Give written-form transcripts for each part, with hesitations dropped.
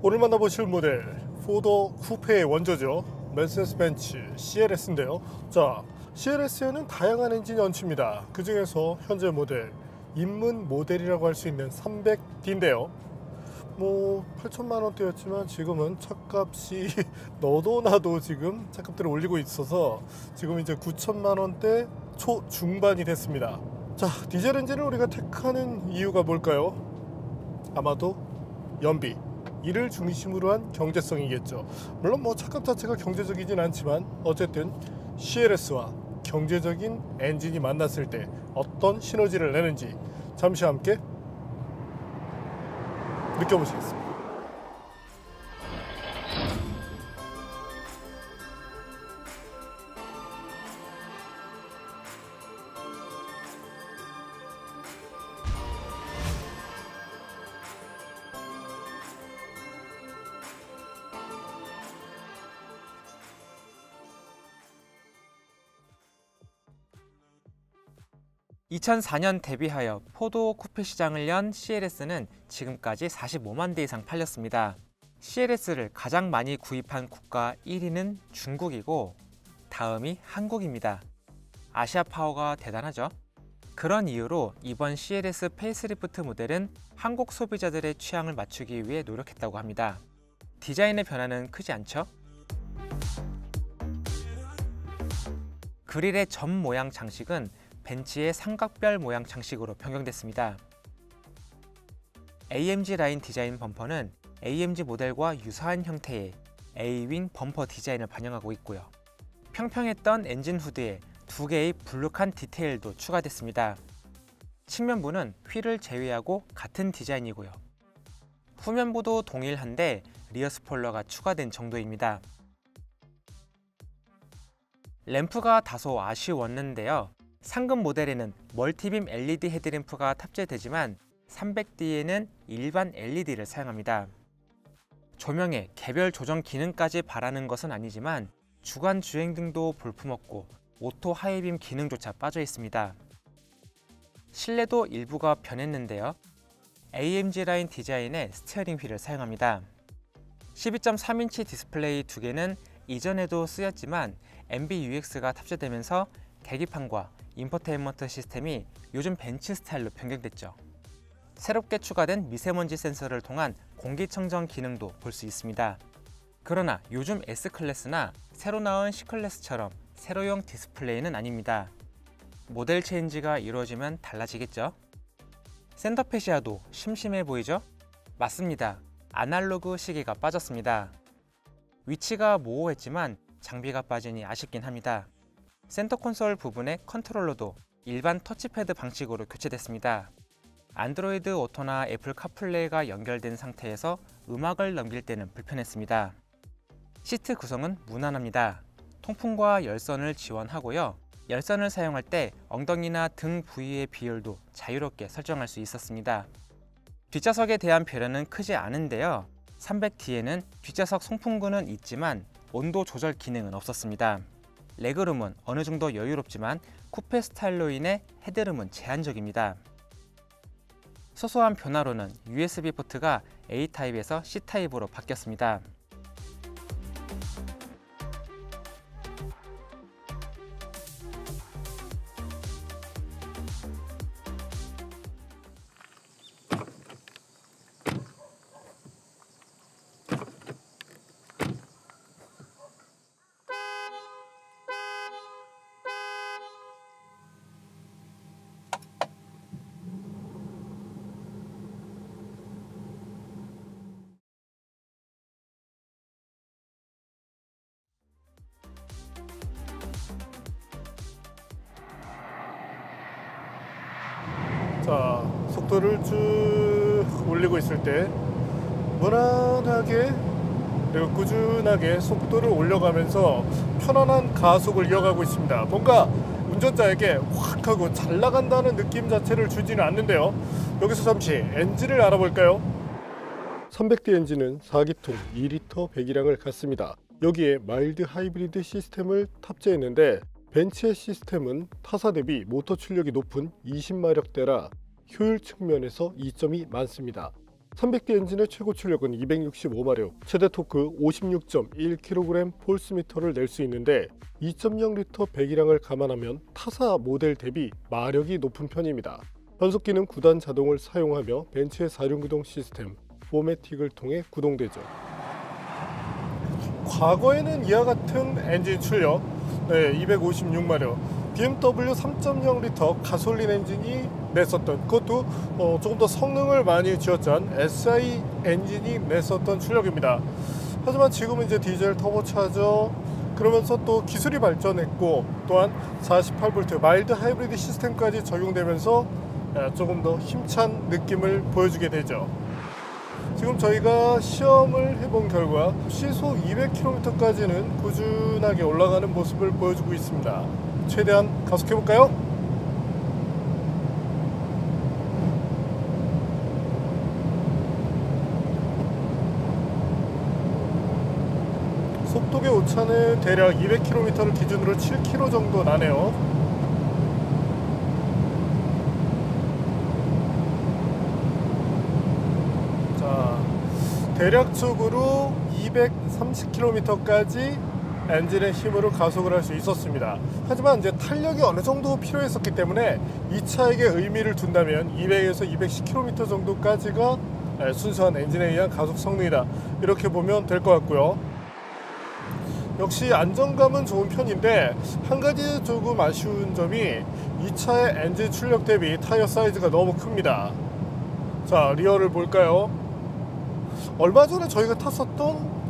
오늘 만나보실 모델 포더 쿠페의 원조죠. 메르세데스 벤츠 CLS인데요. 자, CLS에는 다양한 엔진이 얹힙니다. 그 중에서 현재 모델 입문 모델이라고 할 수 있는 300D인데요. 8천만 원대였지만 지금은 차값이 너도 나도 지금 차값들을 올리고 있어서 지금 이제 9천만 원대 초중반이 됐습니다. 자, 디젤 엔진을 우리가 택하는 이유가 뭘까요? 아마도 연비, 이를 중심으로 한 경제성이겠죠. 물론 차값 자체가 경제적이진 않지만 어쨌든 CLS와 경제적인 엔진이 만났을 때 어떤 시너지를 내는지 잠시 함께 느껴보시겠습니다. 2004년 데뷔하여 4도어 쿠페 시장을 연 CLS는 지금까지 45만 대 이상 팔렸습니다. CLS를 가장 많이 구입한 국가 1위는 중국이고 다음이 한국입니다. 아시아 파워가 대단하죠? 그런 이유로 이번 CLS 페이스리프트 모델은 한국 소비자들의 취향을 맞추기 위해 노력했다고 합니다. 디자인의 변화는 크지 않죠? 그릴의 점 모양 장식은 벤츠의 삼각별 모양 장식으로 변경됐습니다. AMG 라인 디자인 범퍼는 AMG 모델과 유사한 형태의 A윙 범퍼 디자인을 반영하고 있고요. 평평했던 엔진 후드에 2개의 불룩한 디테일도 추가됐습니다. 측면부는 휠을 제외하고 같은 디자인이고요. 후면부도 동일한데 리어 스포일러가 추가된 정도입니다. 램프가 다소 아쉬웠는데요. 상급 모델에는 멀티빔 LED 헤드램프가 탑재되지만 300D에는 일반 LED를 사용합니다. 조명에 개별 조정 기능까지 바라는 것은 아니지만 주간 주행등도 볼품없고 오토 하이빔 기능조차 빠져 있습니다. 실내도 일부가 변했는데요. AMG 라인 디자인의 스티어링 휠을 사용합니다. 12.3인치 디스플레이 2개는 이전에도 쓰였지만 MBUX가 탑재되면서 계기판과 인포테인먼트 시스템이 요즘 벤츠 스타일로 변경됐죠. 새롭게 추가된 미세먼지 센서를 통한 공기청정 기능도 볼 수 있습니다. 그러나 요즘 S클래스나 새로 나온 C클래스처럼 세로형 디스플레이는 아닙니다. 모델 체인지가 이루어지면 달라지겠죠? 센터 페시아도 심심해 보이죠? 맞습니다. 아날로그 시계가 빠졌습니다. 위치가 모호했지만 장비가 빠지니 아쉽긴 합니다. 센터 콘솔 부분의 컨트롤러도 일반 터치패드 방식으로 교체됐습니다. 안드로이드 오토나 애플 카플레이가 연결된 상태에서 음악을 넘길 때는 불편했습니다. 시트 구성은 무난합니다. 통풍과 열선을 지원하고요. 열선을 사용할 때 엉덩이나 등 부위의 비율도 자유롭게 설정할 수 있었습니다. 뒷좌석에 대한 배려는 크지 않은데요. 300D에는 뒷좌석 송풍구는 있지만 온도 조절 기능은 없었습니다. 레그룸은 어느 정도 여유롭지만 쿠페 스타일로 인해 헤드룸은 제한적입니다. 소소한 변화로는 USB 포트가 A타입에서 C타입으로 바뀌었습니다. 자, 속도를 쭉 올리고 있을 때 무난하게 그리고 꾸준하게 속도를 올려가면서 편안한 가속을 이어가고 있습니다. 뭔가 운전자에게 확 하고 잘 나간다는 느낌 자체를 주지는 않는데요. 여기서 잠시 엔진을 알아볼까요? 300D 엔진은 4기통 2리터 배기량을 갖습니다. 여기에 마일드 하이브리드 시스템을 탑재했는데 벤츠의 시스템은 타사 대비 모터 출력이 높은 20마력대라 효율 측면에서 이점이 많습니다. 300D 엔진의 최고 출력은 265마력, 최대 토크 56.1kg 폴스미터를 낼 수 있는데 2.0L 배기량을 감안하면 타사 모델 대비 마력이 높은 편입니다. 변속기는 9단 자동을 사용하며 벤츠의 4륜구동 시스템 4매틱을 통해 구동되죠. 과거에는 이와 같은 엔진 출력 256마력, BMW 3.0L 가솔린 엔진이 냈었던, 그것도 조금 더 성능을 많이 쥐었던 SI 엔진이 냈었던 출력입니다. 하지만 지금은 이제 디젤 터보차저, 그러면서 또 기술이 발전했고 또한 48V 마일드 하이브리드 시스템까지 적용되면서 조금 더 힘찬 느낌을 보여주게 되죠. 지금 저희가 시험을 해본 결과 시속 200km까지는 꾸준하게 올라가는 모습을 보여주고 있습니다. 최대한 가속해 볼까요? 속도계 오차는 대략 200km를 기준으로 7km 정도 나네요. 자, 대략적으로 230km까지 엔진의 힘으로 가속을 할 수 있었습니다. 하지만 이제 탄력이 어느 정도 필요했었기 때문에 이 차에게 의미를 둔다면 200에서 210km 정도까지가 순수한 엔진에 의한 가속 성능이다, 이렇게 보면 될 것 같고요. 역시 안정감은 좋은 편인데 한 가지 조금 아쉬운 점이 이 차의 엔진 출력 대비 타이어 사이즈가 너무 큽니다. 자, 리어를 볼까요? 얼마 전에 저희가 탔었던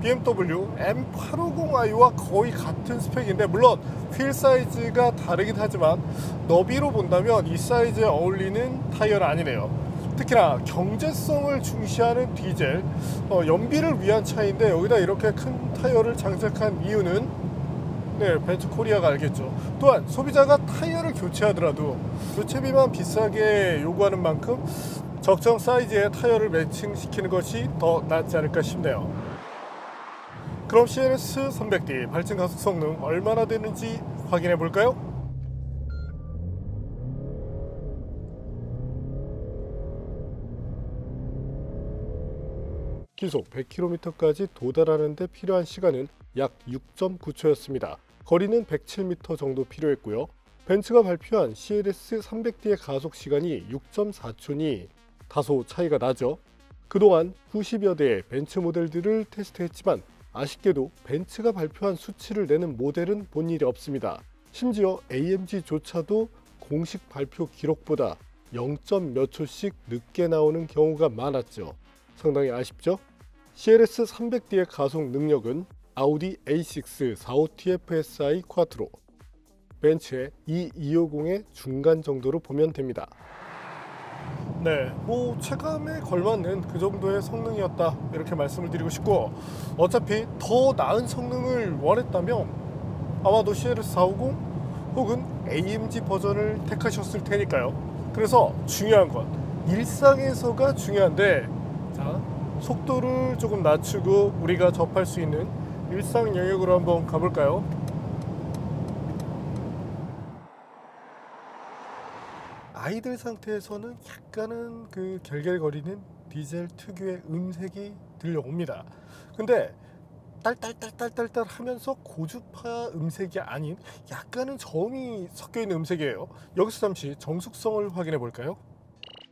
BMW M850i와 거의 같은 스펙인데, 물론 휠 사이즈가 다르긴 하지만 너비로 본다면 이 사이즈에 어울리는 타이어는 아니네요. 특히나 경제성을 중시하는 디젤, 연비를 위한 차인데 여기다 이렇게 큰 타이어를 장착한 이유는 벤츠 코리아가 알겠죠. 또한 소비자가 타이어를 교체하더라도 교체비만 비싸게 요구하는 만큼 적정 사이즈의 타이어를 매칭시키는 것이 더 낫지 않을까 싶네요. 그럼 CLS 300D 발진 가속 성능 얼마나 되는지 확인해 볼까요? 기속 100km까지 도달하는 데 필요한 시간은 약 6.9초였습니다. 거리는 107m 정도 필요했고요. 벤츠가 발표한 CLS 300D의 가속 시간이 6.4초니 다소 차이가 나죠. 그동안 90여 대의 벤츠 모델들을 테스트했지만 아쉽게도 벤츠가 발표한 수치를 내는 모델은 본 일이 없습니다. 심지어 AMG조차도 공식 발표 기록보다 0. 몇 초씩 늦게 나오는 경우가 많았죠. 상당히 아쉽죠? CLS 300D의 가속 능력은 아우디 A6 45TFSI 쿼트로, 벤츠의 E250의 중간 정도로 보면 됩니다. 네, 뭐 체감에 걸맞는 그 정도의 성능이었다, 이렇게 말씀을 드리고 싶고, 어차피 더 나은 성능을 원했다면 아마도 CLS 450 혹은 AMG 버전을 택하셨을 테니까요. 그래서 중요한 건 일상에서가 중요한데, 자, 속도를 조금 낮추고 우리가 접할 수 있는 일상 영역으로 한번 가볼까요? 아이들 상태에서는 약간은 그 결결거리는 디젤 특유의 음색이 들려옵니다. 근데 딸딸딸딸딸 하면서 고주파 음색이 아닌 약간은 저음이 섞여있는 음색이에요. 여기서 잠시 정숙성을 확인해 볼까요?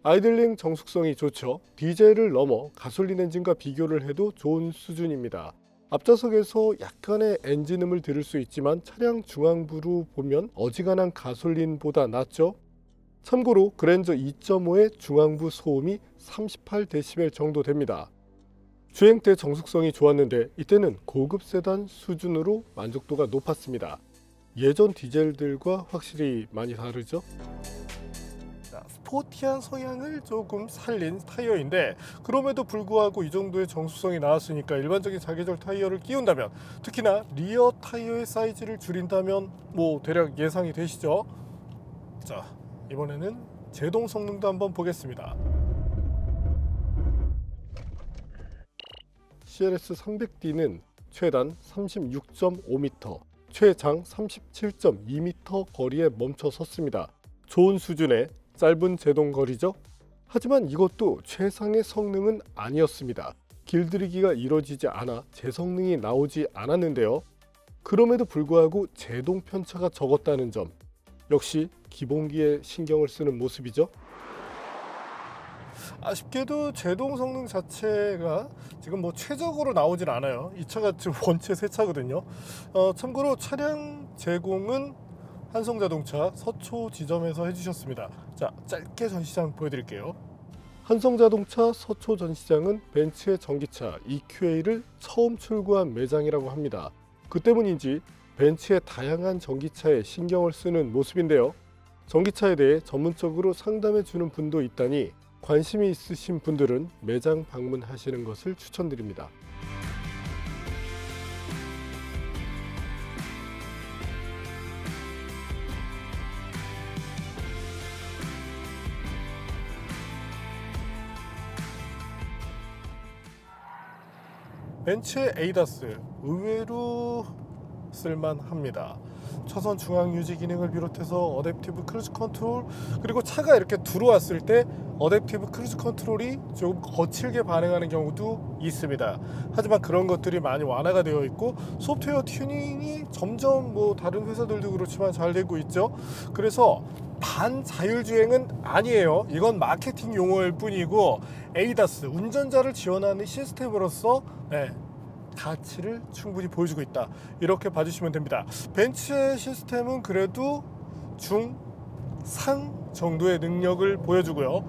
아이들링 정숙성이 좋죠. 디젤을 넘어 가솔린 엔진과 비교를 해도 좋은 수준입니다. 앞좌석에서 약간의 엔진음을 들을 수 있지만 차량 중앙부로 보면 어지간한 가솔린보다 낫죠. 참고로 그랜저 2.5의 중앙부 소음이 38dB 정도 됩니다. 주행 때 정숙성이 좋았는데 이때는 고급 세단 수준으로 만족도가 높았습니다. 예전 디젤들과 확실히 많이 다르죠? 스포티한 성향을 조금 살린 타이어인데, 그럼에도 불구하고 이 정도의 정숙성이 나왔으니까 일반적인 사계절 타이어를 끼운다면, 특히나 리어 타이어의 사이즈를 줄인다면 뭐 대략 예상이 되시죠? 자, 이번에는 제동 성능도 한번 보겠습니다. CLS 300D는 최단 36.5m, 최장 37.2m 거리에 멈춰 섰습니다. 좋은 수준의 짧은 제동 거리죠. 하지만 이것도 최상의 성능은 아니었습니다. 길들이기가 이뤄지지 않아 제 성능이 나오지 않았는데요. 그럼에도 불구하고 제동 편차가 적었다는 점, 역시 기본기에 신경을 쓰는 모습이죠. 아쉽게도 제동 성능 자체가 지금 뭐 최적으로 나오진 않아요. 이 차가 지금 원체 새 차거든요. 참고로 차량 제공은 한성자동차 서초 지점에서 해주셨습니다. 자, 짧게 전시장 보여드릴게요. 한성자동차 서초 전시장은 벤츠의 전기차 EQA를 처음 출고한 매장이라고 합니다. 그 때문인지 벤츠의 다양한 전기차에 신경을 쓰는 모습인데요. 전기차에 대해 전문적으로 상담해 주는 분도 있다니 관심이 있으신 분들은 매장 방문하시는 것을 추천드립니다. 벤츠의 에이다스 의외로 쓸만합니다. 차선 중앙 유지 기능을 비롯해서 어댑티브 크루즈 컨트롤, 그리고 차가 이렇게 들어왔을 때 어댑티브 크루즈 컨트롤이 조금 거칠게 반응하는 경우도 있습니다. 하지만 그런 것들이 많이 완화가 되어 있고 소프트웨어 튜닝이 점점 뭐 다른 회사들도 그렇지만 잘 되고 있죠. 그래서 반자율주행은 아니에요. 이건 마케팅 용어일 뿐이고 에이다스 운전자를 지원하는 시스템으로서 가치를 충분히 보여주고 있다, 이렇게 봐주시면 됩니다. 벤츠의 시스템은 그래도 중상 정도의 능력을 보여주고요.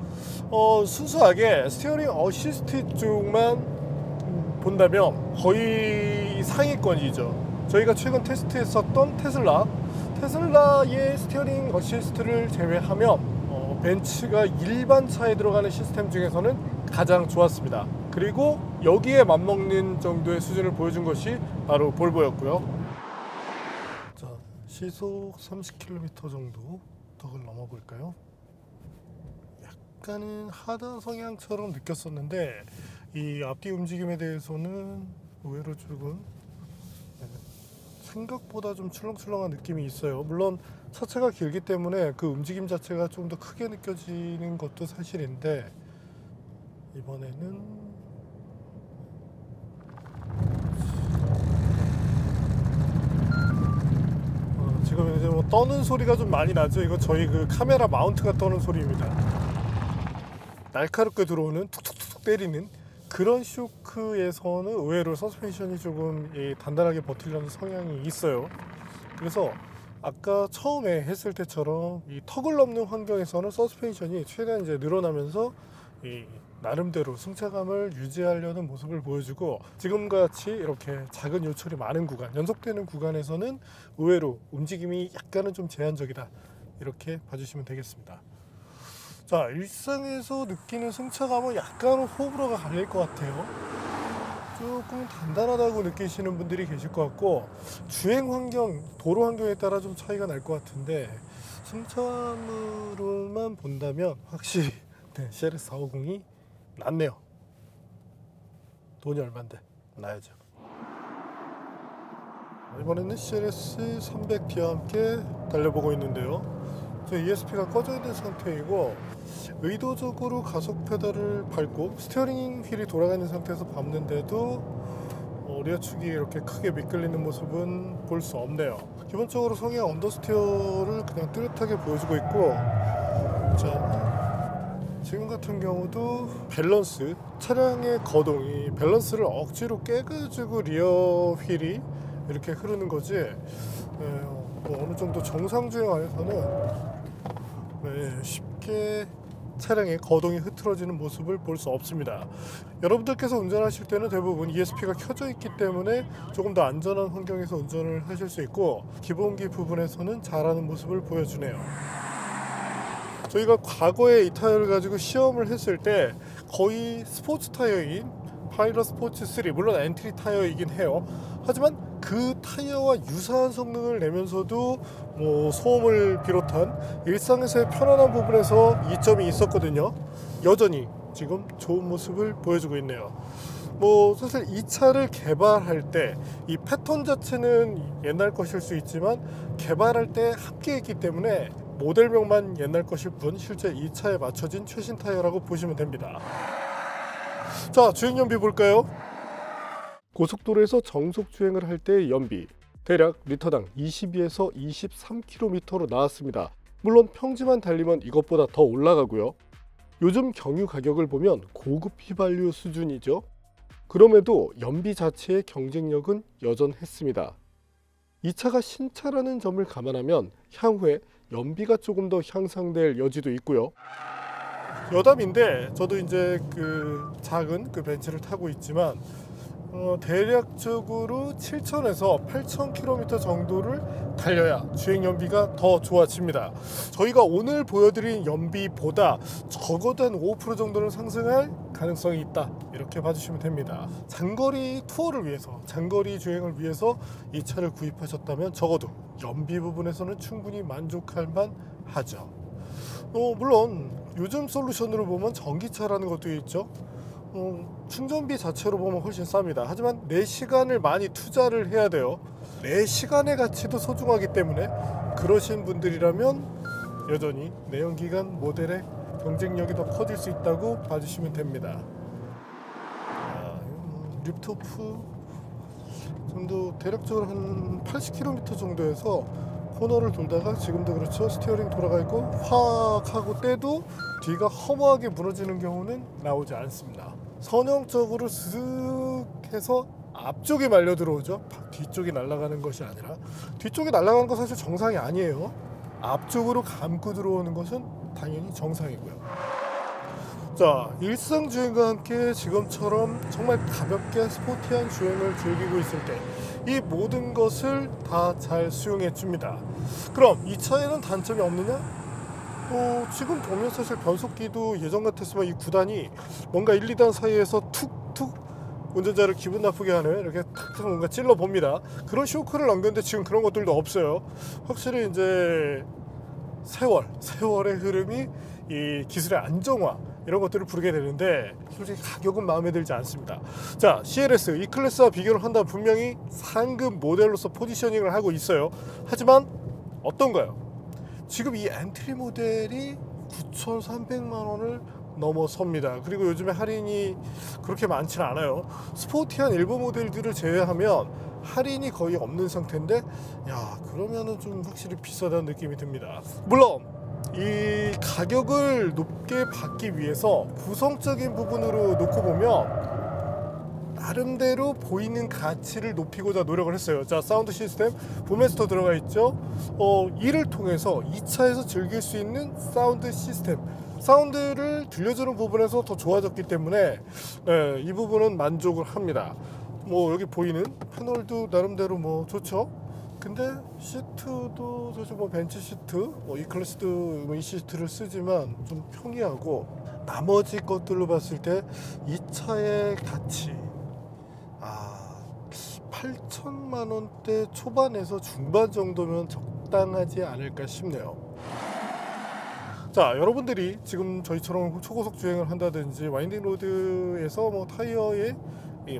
순수하게 스티어링 어시스트 쪽만 본다면 거의 상위권이죠. 저희가 최근 테스트했었던 테슬라의 스티어링 어시스트를 제외하면 벤츠가 일반 차에 들어가는 시스템 중에서는 가장 좋았습니다. 그리고 여기에 맞먹는 정도의 수준을 보여준 것이 바로 볼보였고요. 자, 시속 30km 정도 덕을 넘어볼까요? 약간은 하다 성향처럼 느꼈었는데 이 앞뒤 움직임에 대해서는 의외로 조금 생각보다 좀 출렁출렁한 느낌이 있어요. 물론 차체가 길기 때문에 그 움직임 자체가 좀 더 크게 느껴지는 것도 사실인데 이번에는 지금 이제 뭐 떠는 소리가 좀 많이 나죠. 이거 저희 그 카메라 마운트가 떠는 소리입니다. 날카롭게 들어오는 툭툭툭 때리는 그런 쇼크에서는 의외로 서스펜션이 조금 단단하게 버티려는 성향이 있어요. 그래서 아까 처음에 했을 때처럼 이 턱을 넘는 환경에서는 서스펜션이 최대한 이제 늘어나면서 나름대로 승차감을 유지하려는 모습을 보여주고, 지금같이 이렇게 작은 요철이 많은 구간, 연속되는 구간에서는 의외로 움직임이 약간은 좀 제한적이다, 이렇게 봐주시면 되겠습니다. 자, 일상에서 느끼는 승차감은 약간은 호불호가 갈릴 것 같아요. 조금 단단하다고 느끼시는 분들이 계실 것 같고, 주행 환경, 도로 환경에 따라 좀 차이가 날 것 같은데, 승차감으로만 본다면 확실히 CLS 450이 낫네요. 돈이 얼만데 나야죠. 이번에는 CLS 300D와 함께 달려보고 있는데요. 저 ESP가 꺼져 있는 상태이고 의도적으로 가속 페달을 밟고 스티어링 휠이 돌아가 있는 상태에서 밟는데도 리어 축이 이렇게 크게 미끌리는 모습은 볼 수 없네요. 기본적으로 성향 언더스티어를 그냥 뚜렷하게 보여주고 있고, 자, 지금 같은 경우도 밸런스, 차량의 거동이 밸런스를 억지로 깨가지고 리어 휠이 이렇게 흐르는 거지, 뭐 어느 정도 정상 주행 안에서는 쉽게 차량의 거동이 흐트러지는 모습을 볼 수 없습니다. 여러분들께서 운전하실 때는 대부분 ESP가 켜져 있기 때문에 조금 더 안전한 환경에서 운전을 하실 수 있고, 기본기 부분에서는 잘하는 모습을 보여주네요. 저희가 과거에 이 타이어를 가지고 시험을 했을 때 거의 스포츠 타이어인 파이럿 스포츠 3, 물론 엔트리 타이어이긴 해요. 하지만 그 타이어와 유사한 성능을 내면서도 뭐 소음을 비롯한 일상에서의 편안한 부분에서 이점이 있었거든요. 여전히 지금 좋은 모습을 보여주고 있네요. 뭐 사실 이 차를 개발할 때 이 패턴 자체는 옛날 것일 수 있지만 개발할 때 함께 했기 때문에 모델명만 옛날 것일 뿐 실제 이 차에 맞춰진 최신 타이어라고 보시면 됩니다. 자, 주행연비 볼까요? 고속도로에서 정속 주행을 할 때의 연비 대략 리터당 22에서 23km로 나왔습니다. 물론 평지만 달리면 이것보다 더 올라가고요. 요즘 경유 가격을 보면 고급 휘발유 수준이죠. 그럼에도 연비 자체의 경쟁력은 여전했습니다. 이 차가 신차라는 점을 감안하면 향후에 연비가 조금 더 향상될 여지도 있고요. 여담인데 저도 이제 그 작은 그 벤츠를 타고 있지만 대략적으로 7,000에서 8,000km 정도를 달려야 주행 연비가 더 좋아집니다. 저희가 오늘 보여드린 연비보다 적어도 한 5% 정도는 상승할 가능성이 있다, 이렇게 봐주시면 됩니다. 장거리 투어를 위해서, 장거리 주행을 위해서 이 차를 구입하셨다면 적어도 연비 부분에서는 충분히 만족할 만하죠. 물론 요즘 솔루션으로 보면 전기차라는 것도 있죠. 충전비 자체로 보면 훨씬 쌉니다. 하지만 내 시간을 많이 투자를 해야 돼요. 내 시간의 가치도 소중하기 때문에 그러신 분들이라면 여전히 내연기관 모델의 경쟁력이 더 커질 수 있다고 봐주시면 됩니다. 립토프 정도 대략적으로 한 80km 정도에서 코너를 돌다가 지금도 그렇죠. 스티어링 돌아가 있고 확 하고 떼도 뒤가 허무하게 무너지는 경우는 나오지 않습니다. 선형적으로 슥 해서 앞쪽에 말려 들어오죠. 뒤쪽이 날아가는 것이 아니라, 뒤쪽이 날아가는 건 사실 정상이 아니에요. 앞쪽으로 감고 들어오는 것은 당연히 정상이고요. 자, 일상 주행과 함께 지금처럼 정말 가볍게 스포티한 주행을 즐기고 있을 때 이 모든 것을 다 잘 수용해 줍니다. 그럼 이 차에는 단점이 없느냐? 지금 보면 사실 변속기도 예전 같았으면 이 9단이 뭔가 1, 2단 사이에서 툭툭 운전자를 기분 나쁘게 하는, 이렇게 탁탁 뭔가 찔러 봅니다. 그런 쇼크를 남겼는데 지금 그런 것들도 없어요. 확실히 이제 세월의 흐름이 이 기술의 안정화, 이런 것들을 부르게 되는데 솔직히 가격은 마음에 들지 않습니다. 자, CLS 이 클래스와 비교를 한다면 분명히 상급 모델로서 포지셔닝을 하고 있어요. 하지만 어떤가요? 지금 이 엔트리 모델이 9,300만 원을 넘어섭니다. 그리고 요즘에 할인이 그렇게 많지는 않아요. 스포티한 일부 모델들을 제외하면 할인이 거의 없는 상태인데, 야, 그러면은 좀 확실히 비싸다는 느낌이 듭니다. 물론 이 가격을 높게 받기 위해서 구성적인 부분으로 놓고 보면 나름대로 보이는 가치를 높이고자 노력을 했어요. 자, 사운드 시스템 보메스터 들어가 있죠. 이를 통해서 이 차에서 즐길 수 있는 사운드 시스템, 사운드를 들려주는 부분에서 더 좋아졌기 때문에 이 부분은 만족을 합니다. 여기 보이는 패널도 나름대로 좋죠. 근데 시트도 사실 벤츠 시트, 이 클래스도 이 시트를 쓰지만 좀 평이하고, 나머지 것들로 봤을 때 이 차의 가치 8천만 원대 초반에서 중반 정도면 적당하지 않을까 싶네요. 자, 여러분들이 지금 저희처럼 초고속 주행을 한다든지 와인딩 로드에서 타이어에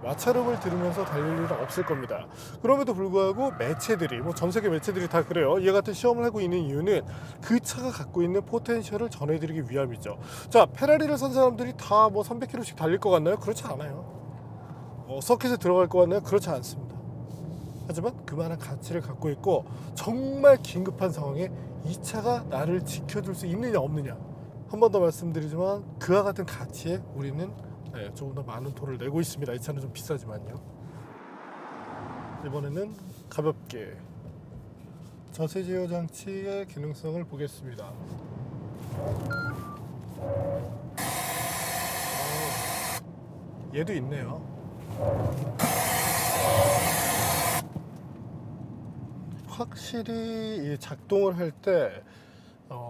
마찰음을 들으면서 달릴 일은 없을 겁니다. 그럼에도 불구하고 매체들이, 전 세계 매체들이 다 그래요. 이와 같은 시험을 하고 있는 이유는 그 차가 갖고 있는 포텐셜을 전해드리기 위함이죠. 자, 페라리를 산 사람들이 다 300km씩 달릴 것 같나요? 그렇지 않아요. 서킷에 들어갈 것 같나요? 그렇지 않습니다. 하지만 그만한 가치를 갖고 있고, 정말 긴급한 상황에 이 차가 나를 지켜줄 수 있느냐 없느냐, 한 번 더 말씀드리지만 그와 같은 가치에 우리는 조금 더 많은 돈을 내고 있습니다. 이 차는 좀 비싸지만요. 이번에는 가볍게 자세 제어 장치의 기능성을 보겠습니다. 얘도 있네요. 확실히 이 작동을 할 때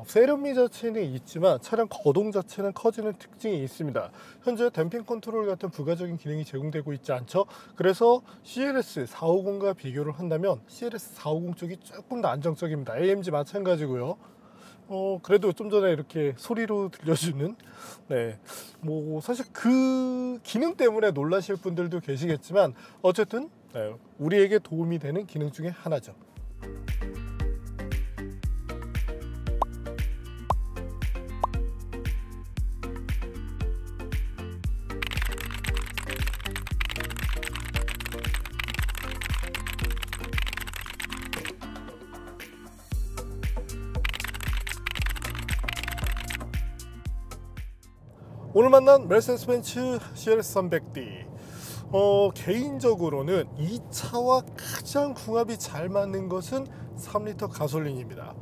세련미 자체는 있지만 차량 거동 자체는 커지는 특징이 있습니다. 현재 댐핑 컨트롤 같은 부가적인 기능이 제공되고 있지 않죠. 그래서 CLS 450과 비교를 한다면 CLS 450 쪽이 조금 더 안정적입니다. AMG 마찬가지고요. 그래도 좀 전에 이렇게 소리로 들려주는, 사실 그 기능 때문에 놀라실 분들도 계시겠지만 어쨌든 우리에게 도움이 되는 기능 중에 하나죠. 오늘 만난 메르세데스 벤츠 CLS 300D, 개인적으로는 이 차와 가장 궁합이 잘 맞는 것은 3리터 가솔린입니다.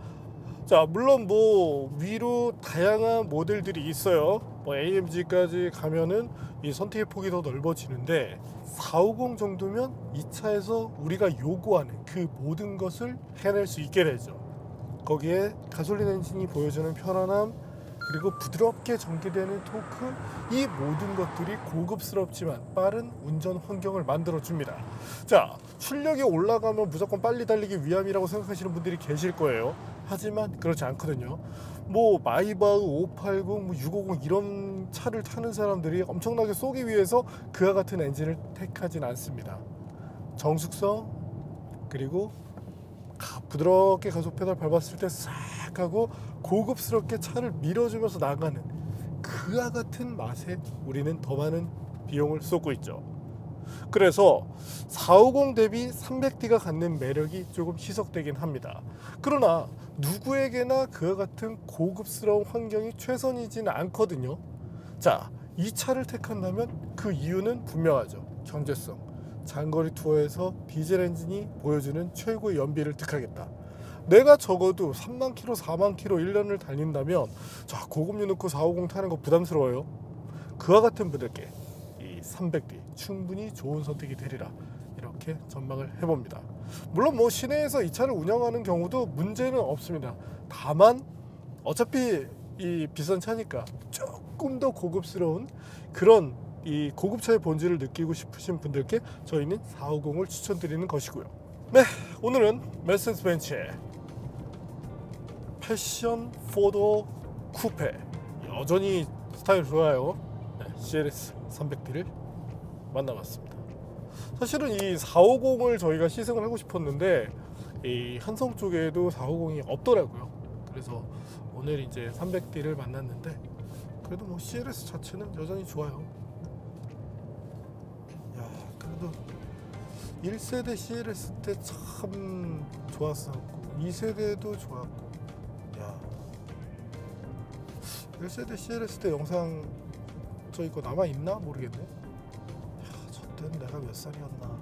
자, 물론 뭐 위로 다양한 모델들이 있어요. 뭐 AMG까지 가면은 이 선택의 폭이 더 넓어지는데 450 정도면 이 차에서 우리가 요구하는 그 모든 것을 해낼 수 있게 되죠. 거기에 가솔린 엔진이 보여주는 편안함, 그리고 부드럽게 전개되는 토크, 이 모든 것들이 고급스럽지만 빠른 운전 환경을 만들어 줍니다. 자, 출력이 올라가면 무조건 빨리 달리기 위함이라고 생각하시는 분들이 계실 거예요. 하지만 그렇지 않거든요. 뭐 마이바흐 580, 뭐 650 이런 차를 타는 사람들이 엄청나게 쏘기 위해서 그와 같은 엔진을 택하진 않습니다. 정숙성, 그리고 부드럽게 가속 페달 밟았을 때 싹 하고 고급스럽게 차를 밀어주면서 나가는 그와 같은 맛에 우리는 더 많은 비용을 쏟고 있죠. 그래서 450 대비 300D가 갖는 매력이 조금 희석되긴 합니다. 그러나 누구에게나 그와 같은 고급스러운 환경이 최선이지는 않거든요. 자, 이 차를 택한다면 그 이유는 분명하죠. 경제성. 장거리 투어에서 디젤 엔진이 보여주는 최고의 연비를 택하겠다. 내가 적어도 3만 킬로, 4만 킬로 1년을 달린다면 자, 고급류 넣고 450 타는 거 부담스러워요. 그와 같은 분들께 이 300D 충분히 좋은 선택이 되리라, 이렇게 전망을 해봅니다. 물론 뭐 시내에서 이 차를 운영하는 경우도 문제는 없습니다. 다만 어차피 이 비싼 차니까 조금 더 고급스러운 그런 이 고급차의 본질을 느끼고 싶으신 분들께 저희는 450을 추천드리는 것이고요. 네, 오늘은 메르세데스 벤츠의 패션 4도어 쿠페, 여전히 스타일 좋아요. 네, CLS 300D를 만나봤습니다. 사실은 이 450을 저희가 시승을 하고 싶었는데 이 한성 쪽에도 450이 없더라고요. 그래서 오늘 이제 300D를 만났는데 그래도 뭐 CLS 자체는 여전히 좋아요. 야, 그래도 1세대 CLS 때 참 좋았었고 2세대도 좋았고, 야, 1세대 CLS 때 영상 저 이거 남아있나 모르겠네. 야, 저때는 내가 몇 살이었나.